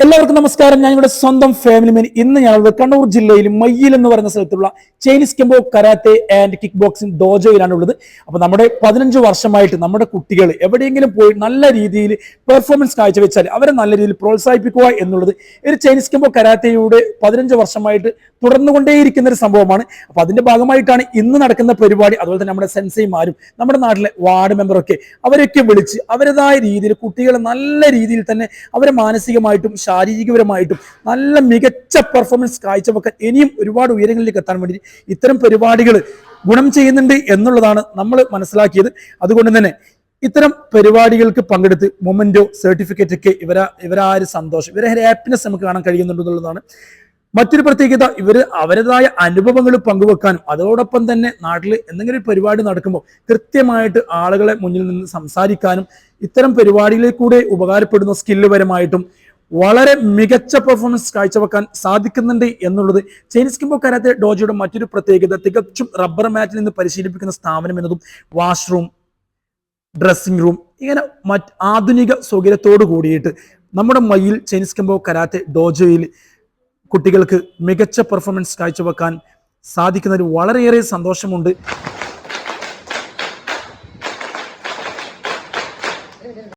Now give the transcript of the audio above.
എല്ലാവർക്കും നമസ്കാരം. ഞാൻ ഇവിടെ സ്വന്തം ഫാമിലി മാൻ. ഇന്ന് ഞങ്ങൾ കണ്ണൂർ ജില്ലയിൽ മയ്യിൽ എന്ന് പറയുന്ന സ്ഥലത്തുള്ള Chinese kempo karate and kick boxing ഡോജോയിലാണ് ഉള്ളത്. അപ്പൊ നമ്മുടെ 15 വർഷമായിട്ട് നമ്മുടെ കുട്ടികൾ എവിടെയെങ്കിലും പോയി നല്ല രീതിയിൽ പെർഫോമൻസ് കാഴ്ചവെച്ചാൽ അവരെ നല്ല രീതിയിൽ പ്രോത്സാഹിപ്പിക്കുക എന്നുള്ളത് ഒരു ചൈനീസ് കെമ്പോ കരാത്തയുടെ 15 വർഷമായിട്ട് തുടർന്നുകൊണ്ടേയിരിക്കുന്ന ഒരു സംഭവമാണ്. അപ്പൊ അതിന്റെ ഭാഗമായിട്ടാണ് ഇന്ന് നടക്കുന്ന പരിപാടി. അതുപോലെ തന്നെ നമ്മുടെ സെൻസൈമാരും നമ്മുടെ നാട്ടിലെ വാർഡ് മെമ്പറൊക്കെ അവരൊക്കെ വിളിച്ച് അവരുടേതായ രീതിയിൽ കുട്ടികളെ നല്ല രീതിയിൽ തന്നെ അവരെ മാനസികമായിട്ടും ശാരീരികപരമായിട്ടും നല്ല മികച്ച പെർഫോമൻസ് കാഴ്ചവെക്കാൻ ഇനിയും ഒരുപാട് ഉയരങ്ങളിലേക്ക് എത്താൻ വേണ്ടി ഇത്തരം പരിപാടികൾ ഗുണം ചെയ്യുന്നുണ്ട് എന്നുള്ളതാണ് നമ്മൾ മനസ്സിലാക്കിയത്. അതുകൊണ്ട് തന്നെ ഇത്തരം പരിപാടികൾക്ക് പങ്കെടുത്ത് മൊമെന്റോ സർട്ടിഫിക്കറ്റ് ഒക്കെ ഇവരാ ഒരു സന്തോഷം, ഇവരെ ഹാപ്പിനെസ് നമുക്ക് കാണാൻ കഴിയുന്നുണ്ട് എന്നുള്ളതാണ് മറ്റൊരു പ്രത്യേകത. ഇവർ അവരുടേതായ അനുഭവങ്ങൾ പങ്കുവെക്കാനും അതോടൊപ്പം തന്നെ നാട്ടിൽ എന്തെങ്കിലും ഒരു പരിപാടി നടക്കുമ്പോൾ കൃത്യമായിട്ട് ആളുകളെ മുന്നിൽ നിന്ന് സംസാരിക്കാനും ഇത്തരം പരിപാടികളിൽ കൂടെ ഉപകാരപ്പെടുന്ന സ്കില്ല് പരമായിട്ടും വളരെ മികച്ച പെർഫോമൻസ് കാഴ്ചവെക്കാൻ സാധിക്കുന്നുണ്ട് എന്നുള്ളത് ചൈനീസ് കെമ്പോ കരാത്തെ ഡോജോയുടെ മറ്റൊരു പ്രത്യേകത. തികച്ചും റബ്ബർ മാറ്റിൽ നിന്ന് പരിശീലിപ്പിക്കുന്ന സ്ഥാപനം എന്നതും വാഷ്റൂം, ഡ്രസ്സിംഗ് റൂം, ഇങ്ങനെ ആധുനിക സൗകര്യത്തോടു കൂടിയിട്ട് നമ്മുടെ മയ്യിൽ ചൈനീസ് കെമ്പോ കരാത്തെ ഡോജോയിൽ കുട്ടികൾക്ക് മികച്ച പെർഫോമൻസ് കാഴ്ചവെക്കാൻ സാധിക്കുന്നതിൽ വളരെയേറെ സന്തോഷമുണ്ട്.